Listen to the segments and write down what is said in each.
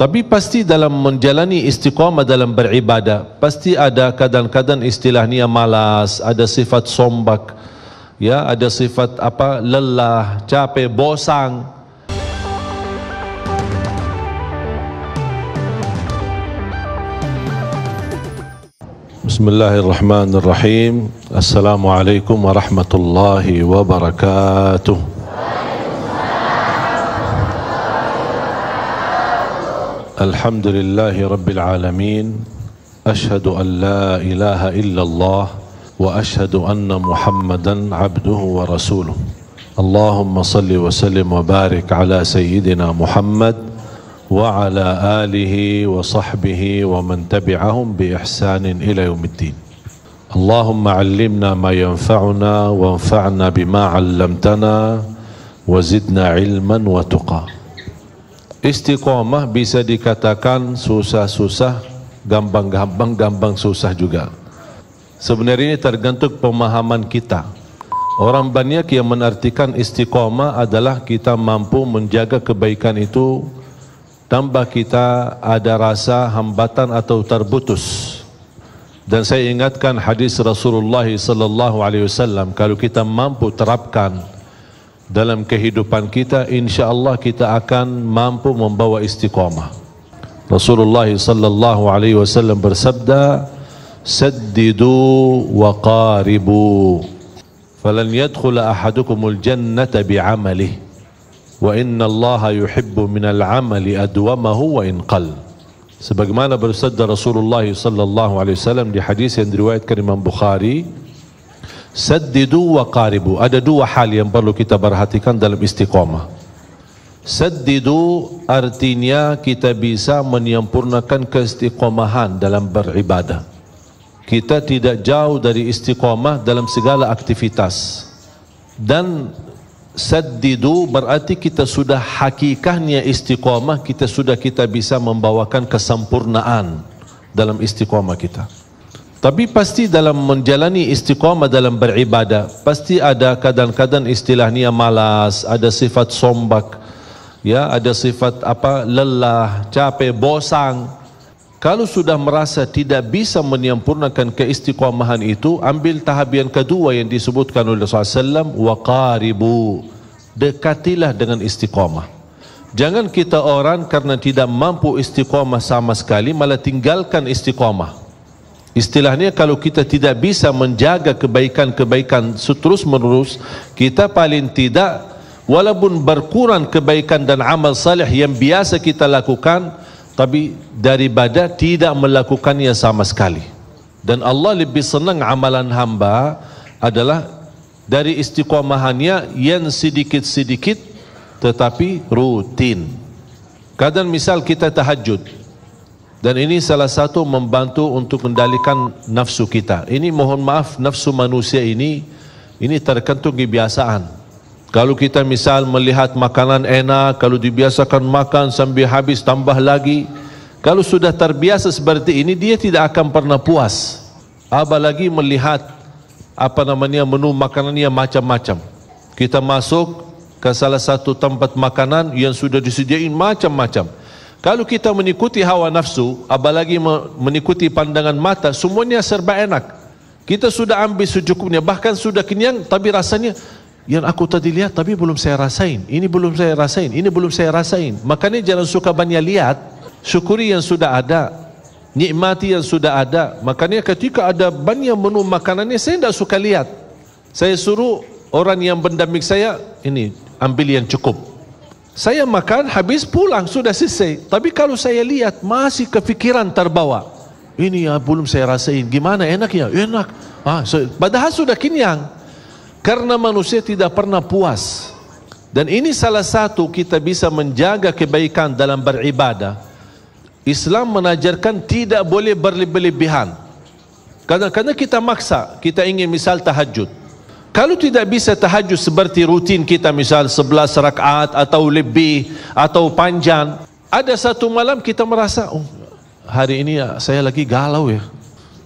Tapi pasti dalam menjalani istiqamah dalam beribadah, pasti ada kadang-kadang istilahnya malas, ada sifat sombak, ya, ada sifat lelah, capek, bosan. Bismillahirrahmanirrahim. Assalamualaikum warahmatullahi wabarakatuh. Alhamdulillahi Rabbil Alamin. Ashhadu an la ilaha illallah wa ashhadu anna Muhammadan abduhu wa rasuluh. Allahumma salli wa sallim wa barik ala Sayyidina Muhammad wa ala alihi wa sahbihi wa man tabi'ahum bi ihsanin ila yaumiddin. Allahumma 'allimna ma yanfa'una wa anfa'na bima 'allamtana wa zidna 'ilman wa tuqa. Istiqamah bisa dikatakan susah-susah, gampang-gampang, gampang susah juga. Sebenarnya ini tergantung pemahaman kita. Orang banyak yang menartikan istiqamah adalah kita mampu menjaga kebaikan itu tanpa kita ada rasa hambatan atau terputus. Dan saya ingatkan hadis Rasulullah sallallahu alaihi wasallam, kalau kita mampu terapkan dalam kehidupan kita, insya-Allah kita akan mampu membawa istiqamah. Rasulullah sallallahu alaihi wasallam bersabda, "Saddidu wa qaribu, falan yadkhul ahadukumul jannata bi'amalihi, wa inna Allah yuhibbu minal 'amali adwamahu wa in qall." Sebagaimana bersabda Rasulullah sallallahu alaihi wasallam di hadis yang diriwayatkan Imam Bukhari, saddidu wa qaribu. Ada dua hal yang perlu kita perhatikan dalam istiqamah. Saddidu artinya kita bisa menyempurnakan keistiqamahan dalam beribadah. Kita tidak jauh dari istiqamah dalam segala aktivitas. Dan saddidu berarti kita sudah hakikahnya istiqamah, kita bisa membawakan kesempurnaan dalam istiqamah kita. Tapi pasti dalam menjalani istiqamah dalam beribadah, pasti ada kadang-kadang istilahnya malas, ada sifat sombak, ya, ada sifat lelah, capek, bosan. Kalau sudah merasa tidak bisa menyempurnakan keistiqamahan itu, ambil tahap yang kedua yang disebutkan oleh Rasulullah SAW, wa qaribu, dekatilah dengan istiqamah. Jangan kita orang karena tidak mampu istiqamah sama sekali malah tinggalkan istiqamah. Istilahnya kalau kita tidak bisa menjaga kebaikan-kebaikan terus menerus, kita paling tidak walaupun berkurang kebaikan dan amal saleh yang biasa kita lakukan, tapi daripada tidak melakukannya sama sekali. Dan Allah lebih senang amalan hamba adalah dari istiqamahannya yang sedikit-sedikit tetapi rutin. Kadang misal kita tahajud, dan ini salah satu membantu untuk mendalikan nafsu kita. Ini mohon maaf, nafsu manusia ini tergantung kebiasaan. Kalau kita misal melihat makanan enak, kalau dibiasakan makan sambil habis tambah lagi, kalau sudah terbiasa seperti ini, dia tidak akan pernah puas. Apalagi melihat menu makanannya macam-macam. Kita masuk ke salah satu tempat makanan yang sudah disediain macam-macam. Kalau kita mengikuti hawa nafsu, apalagi mengikuti pandangan mata, semuanya serba enak. Kita sudah ambil secukupnya, bahkan sudah kenyang, tapi rasanya yang aku tadi lihat tapi belum saya rasain. Ini belum saya rasain, ini belum saya rasain. Makanya jangan suka banyak lihat, syukuri yang sudah ada, nikmati yang sudah ada. Makanya ketika ada banyak menu makanannya, saya tidak suka lihat. Saya suruh orang yang pendamping saya, ini ambil yang cukup. Saya makan, habis pulang, sudah selesai. Tapi kalau saya lihat, masih kepikiran terbawa. Ini ya belum saya rasain, gimana enak ya? Enak. Padahal sudah kenyang. Karena manusia tidak pernah puas. Dan ini salah satu kita bisa menjaga kebaikan dalam beribadah. Islam menajarkan tidak boleh berlebihan. Kadang-kadang kita maksa, kita ingin misal tahajud. Kalau tidak bisa tahajud seperti rutin kita, misal 11 rakaat atau lebih atau panjang, ada satu malam kita merasa, hari ini saya lagi galau ya,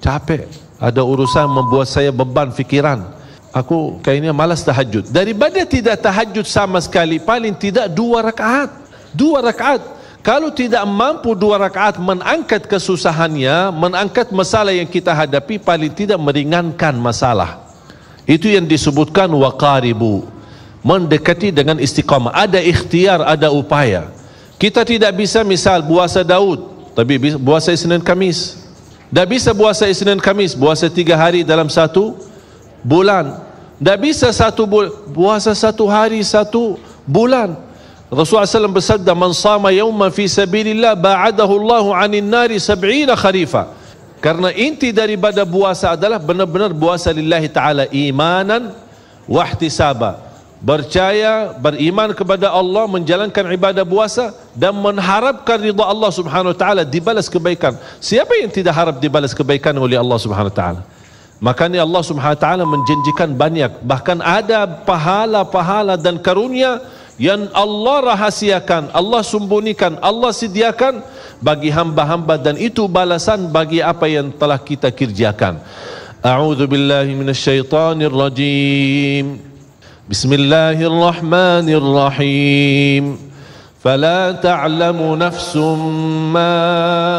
capek, ada urusan membuat saya beban fikiran, aku kayaknya malas tahajud. Daripada tidak tahajud sama sekali, paling tidak 2 rakaat. Kalau tidak mampu 2 rakaat mengangkat kesusahannya, mengangkat masalah yang kita hadapi, paling tidak meringankan masalah. Itu yang disebutkan waqaribu, mendekati dengan istiqamah. Ada ikhtiar, ada upaya. Kita tidak bisa misal puasa Daud, tapi puasa Isnin Kamis. Tak bisa puasa Isnin Kamis, puasa 3 hari dalam 1 bulan. Tak bisa 1 bulan, puasa 1 hari 1 bulan. Rasulullah SAW bersabda, man sama yawman fi sabilillah ba'adahu Allahu 'anil nari 70 kharifa. Karena inti daripada puasa adalah benar-benar puasa lillahi ta'ala imanan wa ihtisaba. Percaya, beriman kepada Allah, menjalankan ibadah puasa dan mengharapkan ridha Allah Subhanahu wa taala, dibalas kebaikan. Siapa yang tidak harap dibalas kebaikan oleh Allah Subhanahu wa taala? Makanya Allah Subhanahu wa taala menjanjikan banyak, bahkan ada pahala-pahala dan karunia yang Allah rahasiakan, Allah sembunyikan, Allah sediakan bagi hamba-hamba, dan itu balasan bagi apa yang telah kita kerjakan. A'udzu billahi minasyaitonir rajim. Bismillahirrahmanirrahim. فلا تعلم نفس ما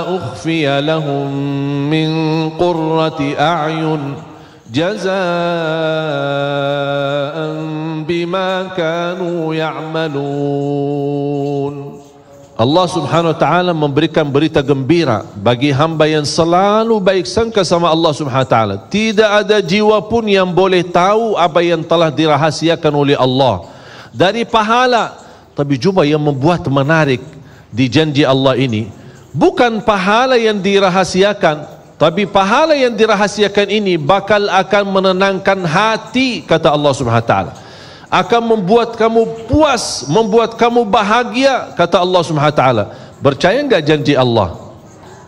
أخفي لهم من قرة أعين جزاء بما كانوا يعملون. Allah Subhanahu wa taala memberikan berita gembira bagi hamba yang selalu baik sangka sama Allah Subhanahu wa taala. Tidak ada jiwa pun yang boleh tahu apa yang telah dirahasiakan oleh Allah dari pahala. Tapi jumpa yang membuat menarik di janji Allah ini, bukan pahala yang dirahasiakan, tapi pahala yang dirahasiakan ini bakal akan menenangkan hati, kata Allah Subhanahu wa taala. Akan membuat kamu puas, membuat kamu bahagia, kata Allah Subhanahu wa taala. Percaya enggak janji Allah?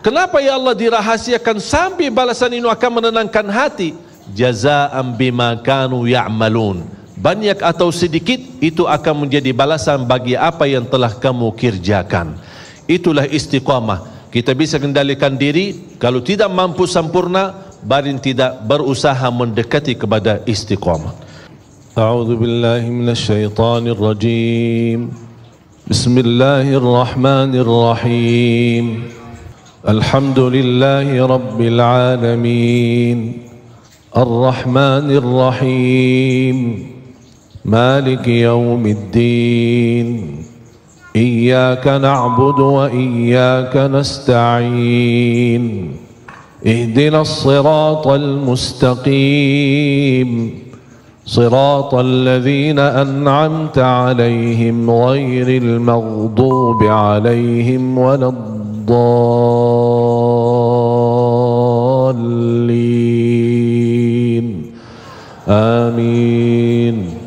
Kenapa ya Allah dirahasiakan sampai balasan ini akan menenangkan hati? Jazaa'an bima kanu ya'malun. Banyak atau sedikit, itu akan menjadi balasan bagi apa yang telah kamu kerjakan. Itulah istiqamah. Kita bisa kendalikan diri, kalau tidak mampu sempurna, barin tidak berusaha mendekati kepada istiqamah. A'udzu billahi minasyaitonir rajim. Bismillahirrahmanirrahim. Alhamdulillahi rabbil alamin. Ar-Rahmanir Rahim. مالك يوم الدين إياك نعبد وإياك نستعين اهدنا الصراط المستقيم صراط الذين أنعمت عليهم غير المغضوب عليهم ولا الضالين آمين.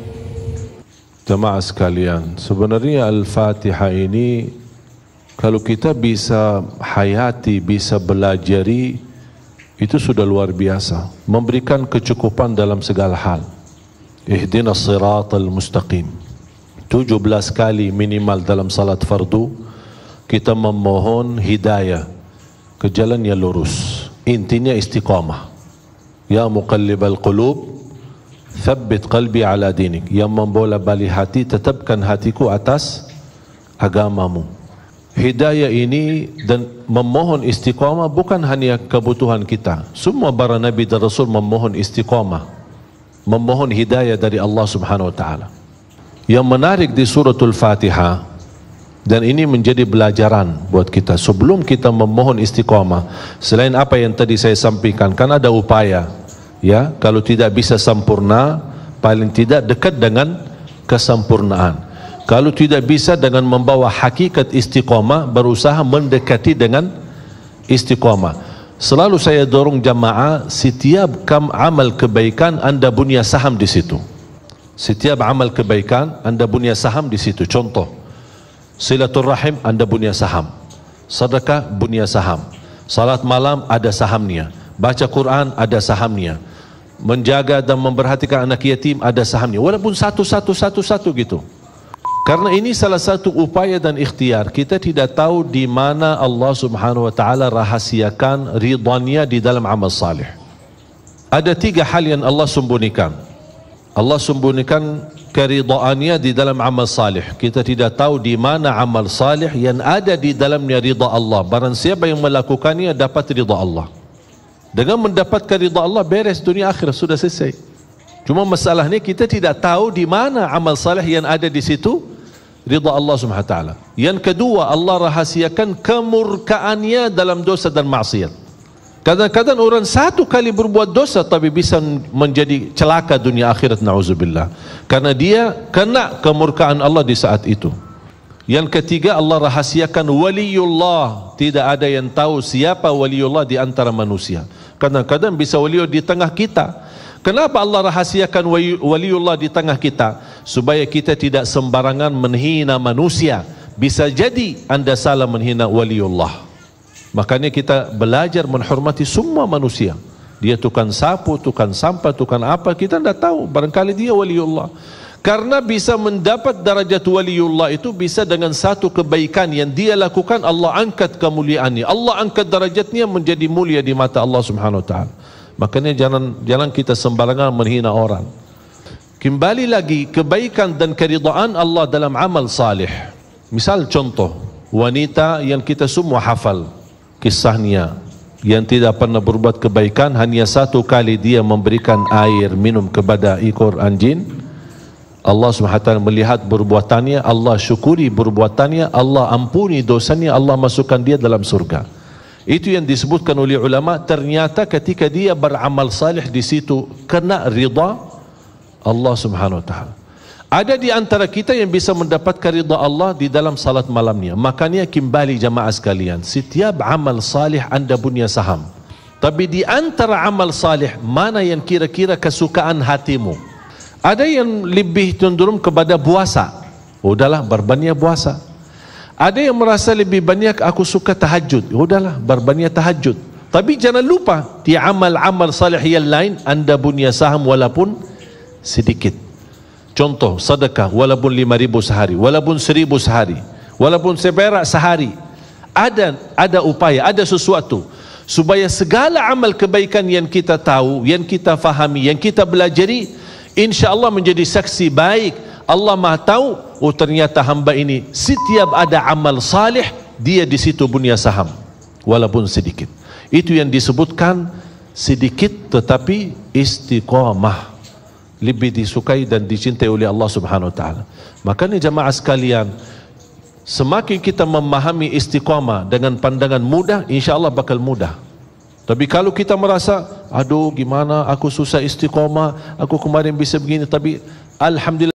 Jemaah sekalian, sebenarnya Al-Fatihah ini kalau kita bisa hayati, bisa belajari, itu sudah luar biasa, memberikan kecukupan dalam segala hal. Ihdinas siratal mustaqim 17 kali minimal dalam salat fardu kita memohon hidayah ke jalan yang lurus. Intinya istiqamah. Ya muqallibal qulub thabbit qalbi ala dinik. Yang membola balik hati, tetapkan hatiku atas agamamu. Hidayah ini dan memohon istiqamah bukan hanya kebutuhan kita. Semua para nabi dan rasul memohon istiqamah, memohon hidayah dari Allah Subhanahu wa taala. Yang menarik di suratul Fatihah, dan ini menjadi pelajaran buat kita sebelum kita memohon istiqamah, selain apa yang tadi saya sampaikan, kan ada upaya. Ya, kalau tidak bisa sempurna, paling tidak dekat dengan kesempurnaan. Kalau tidak bisa, dengan membawa hakikat istiqamah, berusaha mendekati dengan istiqamah. Selalu saya dorong jamaah, setiap amal kebaikan anda punya saham di situ. Setiap amal kebaikan anda punya saham di situ. Contoh, silaturrahim anda punya saham, sedekah punya saham, salat malam ada sahamnya, baca Quran ada sahamnya, menjaga dan memperhatikan anak yatim ada sahamnya, walaupun satu gitu. Karena ini salah satu upaya dan ikhtiar. Kita tidak tahu di mana Allah Subhanahu wa taala rahasiakan ridhanya di dalam amal salih. Ada 3 hal yang Allah sembunyikan. Allah sembunyikan keridaannya di dalam amal salih. Kita tidak tahu di mana amal salih yang ada di dalamnya ridha Allah. Barang siapa yang melakukannya dapat ridha Allah. Dengan mendapatkan ridha Allah, beres dunia akhirat, sudah selesai. Cuma masalahnya kita tidak tahu di mana amal salih yang ada di situ ridha Allah Subhanahu wa taala. Yang kedua, Allah rahasiakan kemurkaannya dalam dosa dan maksiat. Kadang-kadang orang satu kali berbuat dosa tapi bisa menjadi celaka dunia akhirat, na'udzubillah, karena dia kena kemurkaan Allah di saat itu. Yang ketiga, Allah rahasiakan waliullah. Tidak ada yang tahu siapa waliullah di antara manusia. Kadang-kadang bisa waliullah di tengah kita. Kenapa Allah rahasiakan waliullah di tengah kita? Supaya kita tidak sembarangan menghina manusia. Bisa jadi anda salah menghina waliullah. Makanya kita belajar menghormati semua manusia. Dia tukang sapu, tukang sampah, tukang apa, kita tidak tahu. Barangkali dia waliullah. Karena bisa mendapat darajat waliullah itu bisa dengan satu kebaikan yang dia lakukan, Allah angkat kemuliaannya, Allah angkat darajatnya menjadi mulia di mata Allah Subhanahu wa taala. Makanya jangan kita sembarangan menghina orang. Kembali lagi, kebaikan dan keridhaan Allah dalam amal salih. Misal contoh, wanita yang kita semua hafal kisahnya, yang tidak pernah berbuat kebaikan, hanya satu kali dia memberikan air minum kepada ekor anjing. Allah SWT melihat perbuatannya, Allah syukuri perbuatannya, Allah ampuni dosanya, Allah masukkan dia dalam surga. Itu yang disebutkan oleh ulama. Ternyata ketika dia beramal salih di situ kena ridha Allah Subhanahu wa taala. Ada di antara kita yang bisa mendapatkan ridha Allah di dalam salat malamnya. Makanya kembali jamaah sekalian, setiap amal salih anda punya saham. Tapi di antara amal salih, mana yang kira-kira kesukaan hatimu? Ada yang lebih cenderung kepada puasa. Udahlah, berbanyak puasa. Ada yang merasa lebih banyak aku suka tahajud. Udahlah, berbanyak tahajud. Tapi jangan lupa, di amal-amal salih yang lain anda punya saham walaupun sedikit. Contoh, sedekah walaupun 5.000 sehari, walaupun 1.000 sehari, walaupun seperak sehari. Ada upaya, ada sesuatu supaya segala amal kebaikan yang kita tahu, yang kita fahami, yang kita belajari, insya-Allah menjadi saksi baik. Allah Maha tahu, oh ternyata hamba ini setiap ada amal salih, dia di situ punya saham walaupun sedikit. Itu yang disebutkan sedikit tetapi istiqamah, lebih disukai dan dicintai oleh Allah Subhanahu wa taala. Makanya jamaah sekalian, semakin kita memahami istiqamah dengan pandangan mudah, insya-Allah bakal mudah. Tapi kalau kita merasa, aduh gimana aku susah istiqamah, aku kemarin bisa begini, tapi alhamdulillah